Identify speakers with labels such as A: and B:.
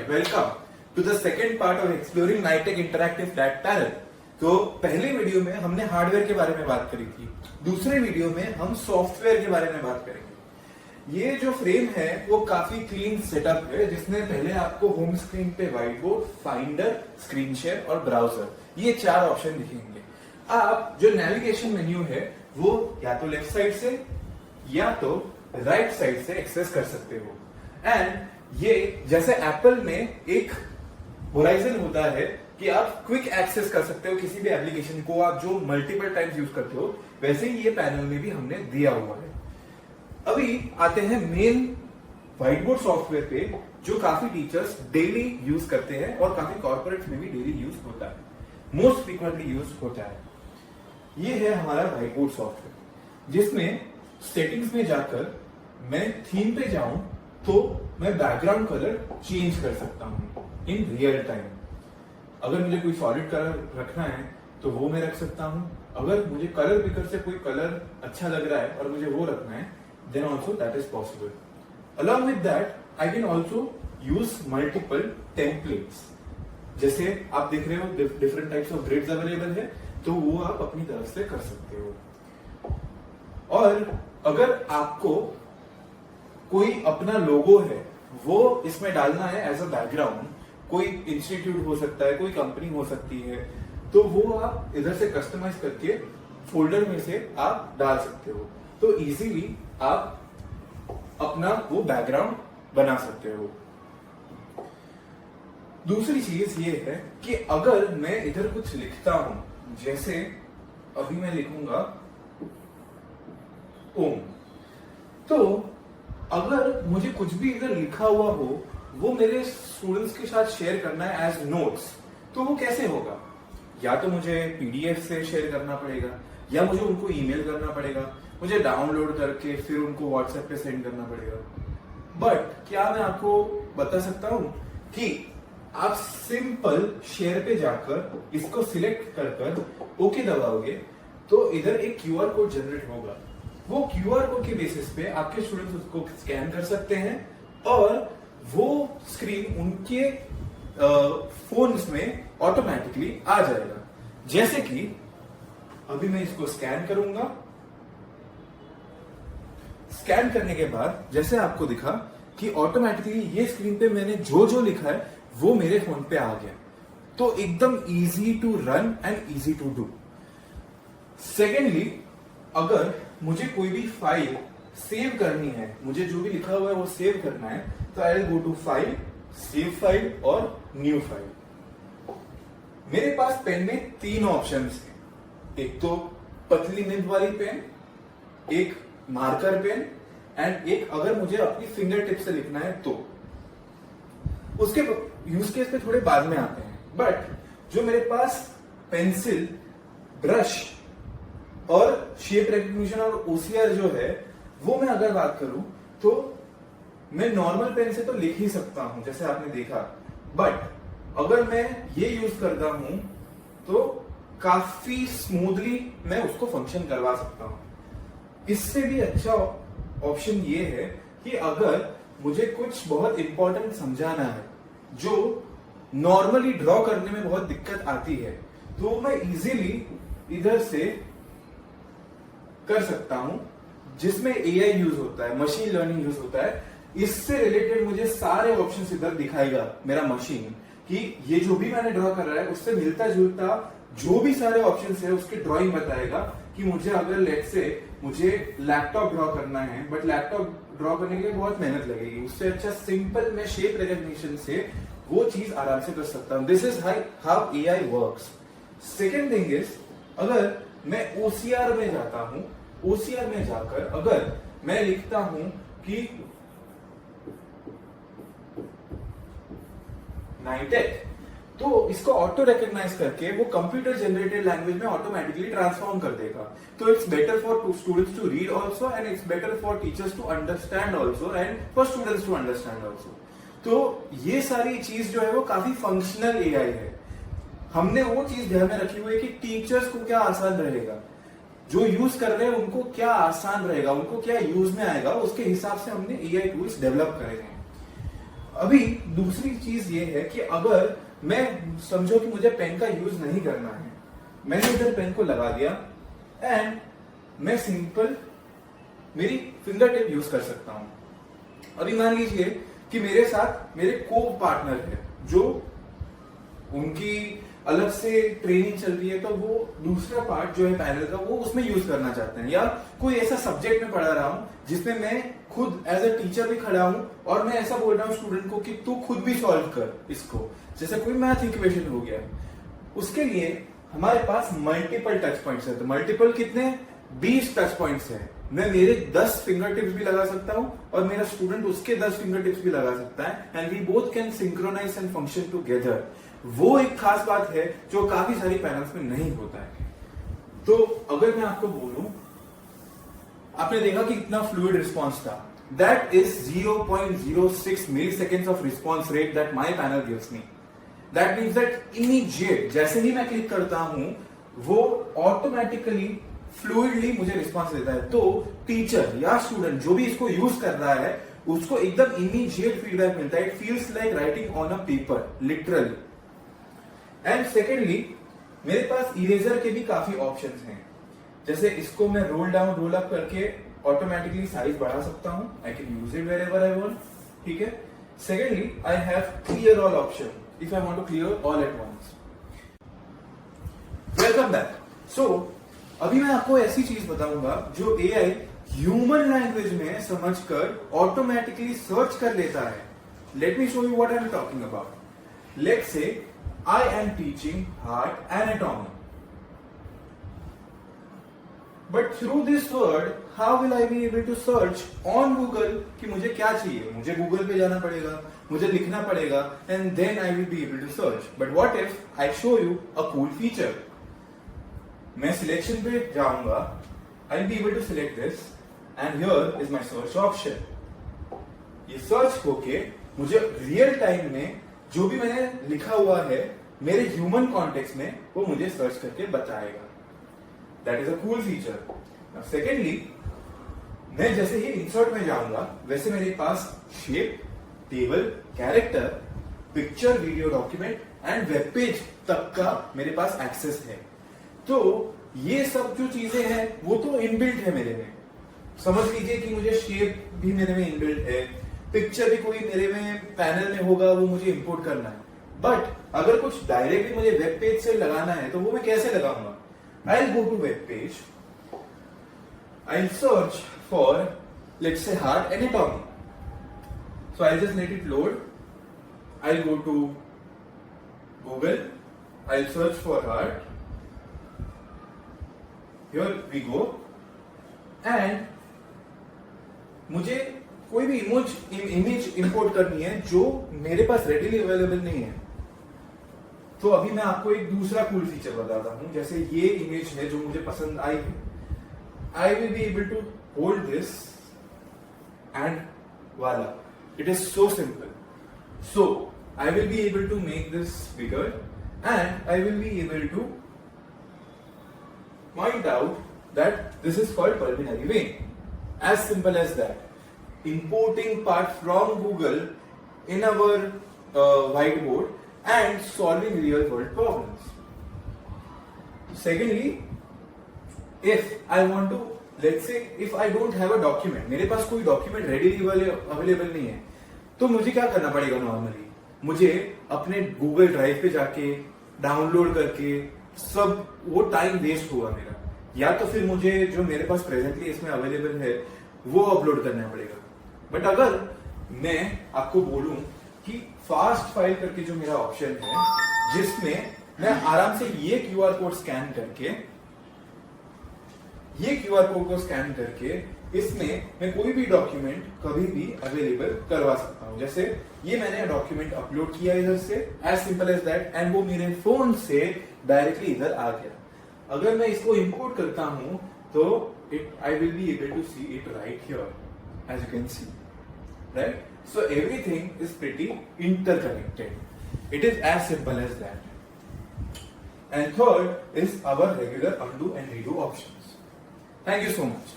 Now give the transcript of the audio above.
A: Welcome to the second part of exploring Nitek interactive flat panel. तो पहले video में हमने हार्डवेयर के बारे में बात करी थी, दूसरे वीडियो में हम सॉफ्टवेयर के बारे में बात करेंगे। ये जो फ्रेम है वो काफी क्लीन सेटअप है, जिसमें पहले आपको होम स्क्रीन पे white board, finder, screen share और ब्राउजर ये चार ऑप्शन दिखेंगे। आप जो नेविगेशन मेन्यू है वो या तो लेफ्ट साइड से या तो राइट साइड से एक्सेस कर सकते हो। एंड ये जैसे एप्पल में एक होराइजन होता है कि आप क्विक एक्सेस कर सकते हो किसी भी एप्लीकेशन को आप जो मल्टीपल टाइम्स यूज करते हो, वैसे ही ये पैनल में भी हमने दिया हुआ है। अभी आते हैं मेन व्हाइट बोर्ड सॉफ्टवेयर पे, जो काफी टीचर्स डेली यूज करते हैं और काफी कॉर्पोरेट्स में भी डेली यूज होता है, मोस्ट फ्रीक्वेंटली यूज होता है। ये है हमारा व्हाइट बोर्ड सॉफ्टवेयर, जिसमें सेटिंग्स में जाकर मैं थीम पे जाऊं तो मैं बैकग्राउंड कलर चेंज कर सकता हूं इन रियल टाइम। अगर मुझे कोई सॉलिड कलर रखना है तो वो मैं रख सकता हूं। अगर मुझे कलर पिकर से कोई कलर अच्छा लग रहा है और मुझे वो रखना है, then also that is possible. Along with that I can also use multiple templates. जैसे आप देख रहे हो different types of grids available है, तो वो आप अपनी तरफ से कर सकते हो। और अगर आपको कोई अपना लोगो है वो इसमें डालना है एज अ बैकग्राउंड, कोई इंस्टीट्यूट हो सकता है, कोई कंपनी हो सकती है, तो वो आप इधर से कस्टमाइज करके फोल्डर में से आप डाल सकते हो। तो इजीली आप अपना वो बैकग्राउंड बना सकते हो। दूसरी चीज ये है कि अगर मैं इधर कुछ लिखता हूं, जैसे अभी मैं लिखूंगा ओम, तो अगर मुझे कुछ भी इधर लिखा हुआ हो वो मेरे स्टूडेंट्स के साथ शेयर करना है एज नोट्स, तो वो कैसे होगा? या तो मुझे पीडीएफ से शेयर करना पड़ेगा, या मुझे उनको ईमेल करना पड़ेगा, मुझे डाउनलोड करके फिर उनको व्हाट्सएप पे सेंड करना पड़ेगा। बट क्या मैं आपको बता सकता हूं कि आप सिंपल शेयर पे जाकर इसको सिलेक्ट कर ओके दबाओगे तो इधर एक क्यूआर कोड जनरेट होगा। वो क्यूआर कोड के बेसिस पे आपके स्टूडेंट्स उसको स्कैन कर सकते हैं और वो स्क्रीन उनके फोन्स में ऑटोमेटिकली आ जाएगा। जैसे कि अभी मैं इसको स्कैन करूंगा। स्कैन करने के बाद जैसे आपको दिखा कि ऑटोमेटिकली ये स्क्रीन पे मैंने जो जो लिखा है वो मेरे फोन पे आ गया। तो एकदम easy to run and easy to do. Secondly, अगर मुझे कोई भी फाइल सेव करनी है, मुझे जो भी लिखा हुआ है वो सेव करना है, तो I will go to file, save file और न्यू फाइल। मेरे पास पेन में तीन ऑप्शंस हैं। एक तो पतली निब वाली पेन, एक मार्कर पेन एंड एक अगर मुझे अपनी फिंगर टिप से लिखना है तो। उसके यूज केस पे थोड़े बाद में आते हैं, बट जो मेरे पास पेंसिल, ब्रश और शेप रिकग्निशन और ओसीआर जो है वो मैं अगर बात करूं तो मैं नॉर्मल पेन से तो लिख ही सकता हूं जैसे आपने देखा, बट अगर मैं ये यूज करता हूं तो काफी स्मूथली मैं उसको फंक्शन करवा सकता हूं। इससे भी अच्छा ऑप्शन ये है कि अगर मुझे कुछ बहुत इंपॉर्टेंट समझाना है जो नॉर्मली ड्रॉ करने में बहुत दिक्कत आती है, तो मैं इजीली इधर से कर सकता हूं, जिसमें एआई यूज होता है, मशीन लर्निंग यूज होता है। इससे रिलेटेड मुझे सारे ऑप्शंस इधर दिखाएगा मेरा मशीन कि ये जो भी मैंने ड्रॉ कर रहा है उससे मिलता जुलता जो भी सारे ऑप्शंस है उसकी ड्रॉइंग बताएगा। कि मुझे अगर लेट से मुझे लैपटॉप ड्रॉ करना है, बट लैपटॉप ड्रॉ करने के लिए बहुत मेहनत लगेगी, उससे अच्छा सिंपल मैं शेप रिकग्निशन से वो चीज आराम से कर सकता हूं। This is how AI works. Second thing is, अगर मैं ओसीआर में जाता हूं, ओसीआर में जाकर अगर मैं लिखता हूं कि नाइटेक, तो इसको ऑटो रिकॉग्नाइज करके वो कंप्यूटर जनरेटेड लैंग्वेज में ऑटोमेटिकली ट्रांसफॉर्म कर देगा। तो it's better for students to read also and it's better for teachers to understand also and for students to understand also. तो ये सारी चीज जो है वो काफी फंक्शनल एआई है। हमने वो चीज ध्यान में रखी हुई है कि टीचर्स को क्या आसान रहेगा, जो यूज कर रहे हैं उनको क्या आसान रहेगा, उनको क्या यूज में आएगा, उसके हिसाब से हमने एआई टूल्स डेवलप करे हैं। अभी दूसरी चीज ये है कि अगर मैं समझो कि मुझे पेन का यूज नहीं करना है, मैंने इधर पेन को लगा दिया एंड मैं सिंपल मेरी फिंगर टिप यूज कर सकता हूं। अभी मान लीजिए कि मेरे साथ मेरे को पार्टनर है जो उनकी अलग से ट्रेनिंग चल रही है, तो वो दूसरा पार्ट जो है पैनल का वो उसमें यूज करना चाहते हैं, या कोई ऐसा सब्जेक्ट में पढ़ा रहा हूं जिसमें मैं खुद एज अ टीचर भी खड़ा हूं और मैं ऐसा बोल रहा हूं स्टूडेंट को कि तू खुद भी सॉल्व कर इसको, जैसे कोई मैथ इक्वेशन हो गया। उसके लिए हमारे पास मल्टीपल टच पॉइंट्स है। तो मल्टीपल कितने? 20 टच पॉइंट्स है। मैं मेरे 10 फिंगर टिप्स भी लगा सकता हूं और मेरा स्टूडेंट उसके 10 फिंगर टिप्स भी लगा सकता है and we both can synchronise and function together. वो एक खास बात है जो काफी सारी पैनल्स में नहीं होता है। तो अगर मैं आपको बोलूं, आपने देखा कि इतना फ्लूइड रिस्पॉन्स था, that is 0.06 milliseconds of response rate that my panel gives me. That means that immediate जैसे ही मैं क्लिक करता हूं वो ऑटोमेटिकली फ्लूइडली मुझे रिस्पॉन्स देता है। तो टीचर या स्टूडेंट जो भी इसको यूज कर रहा है उसको एकदम इमीडिएट फीडबैक मिलता है। It feels like writing on a paper literally. And secondly मेरे पास इरेजर के भी काफी ऑप्शंस हैं, जैसे इसको मैं रोल डाउन रोल अप करके ऑटोमेटिकली साइज बढ़ा सकता हूं। I can use it wherever I want, ठीक है। Secondly I have clear all option if I want to clear all at once. Welcome back. So अभी मैं आपको ऐसी चीज बताऊंगा जो एआई ह्यूमन लैंग्वेज में समझकर ऑटोमेटिकली सर्च कर लेता है। Let me show you what I am talking about. Let's say I am teaching heart anatomy. But through this word, how will I be able to search on Google कि मुझे क्या चाहिए? मुझे Google पे जाना पड़ेगा, मुझे लिखना पड़ेगा, and then I will be able to search. But what if I show you a cool feature? मैं selection पे जाऊंगा, I'll be able to select this, and here is my search option. ये search होके मुझे real time में जो भी मैंने लिखा हुआ है मेरे ह्यूमन कॉन्टेक्स्ट में वो मुझे सर्च करके बताएगा। That is a cool feature. Secondly मैं जैसे ही इंसर्ट में जाऊंगा वैसे मेरे पास shape, table, character, picture, video, document and web page तक का मेरे पास एक्सेस है। तो ये सब जो चीजें हैं वो तो इनबिल्ट है मेरे में। समझ लीजिए कि मुझे शेप भी मेरे में इनबिल्ट है, पिक्चर भी कोई मेरे में पैनल में होगा वो मुझे इंपोर्ट करना है। बट अगर कुछ डायरेक्टली मुझे वेब पेज से लगाना है तो वो मैं कैसे लगाऊंगा? I go to web page, I search for let's say heart anatomy, so I just let it load. I go to Google, I search for heart, here we go, and मुझे कोई भी इमेज इंपोर्ट करनी है जो मेरे पास readily available नहीं है। तो अभी मैं आपको एक दूसरा कूल फीचर बताता हूं। जैसे ये इमेज है जो मुझे पसंद आई है, I will be able to hold this and वाला, it is so simple. So I will be able to make this bigger and I will be able to point out that this is called pulmonary vein. As simple as that. Importing part from Google in our whiteboard and solving real world problems. Secondly, if I want to, let's say if I don't have a document, मेरे पास कोई document readily available नहीं है, तो मुझे क्या करना पड़ेगा? Normally मुझे अपने Google ड्राइव पे जाके डाउनलोड करके सब वो टाइम वेस्ट होगा मेरा, या तो फिर मुझे जो मेरे पास प्रेजेंटली इसमें अवेलेबल है वो अपलोड करना पड़ेगा। बट अगर मैं आपको बोलूं कि फास्ट फाइल करके जो मेरा ऑप्शन है जिसमें मैं आराम से ये क्यूआर कोड स्कैन करके इसमें मैं कोई भी डॉक्यूमेंट कभी भी अवेलेबल करवा सकता हूं। जैसे ये मैंने डॉक्यूमेंट अपलोड किया इधर से, as simple as that, and वो मेरे फोन से डायरेक्टली इधर आ गया। अगर मैं इसको इंपोर्ट करता हूं तो I will be able to see it right here, as you can see, right? So everything is pretty interconnected. It is as simple as that. And third is our regular undo and redo options. Thank you so much.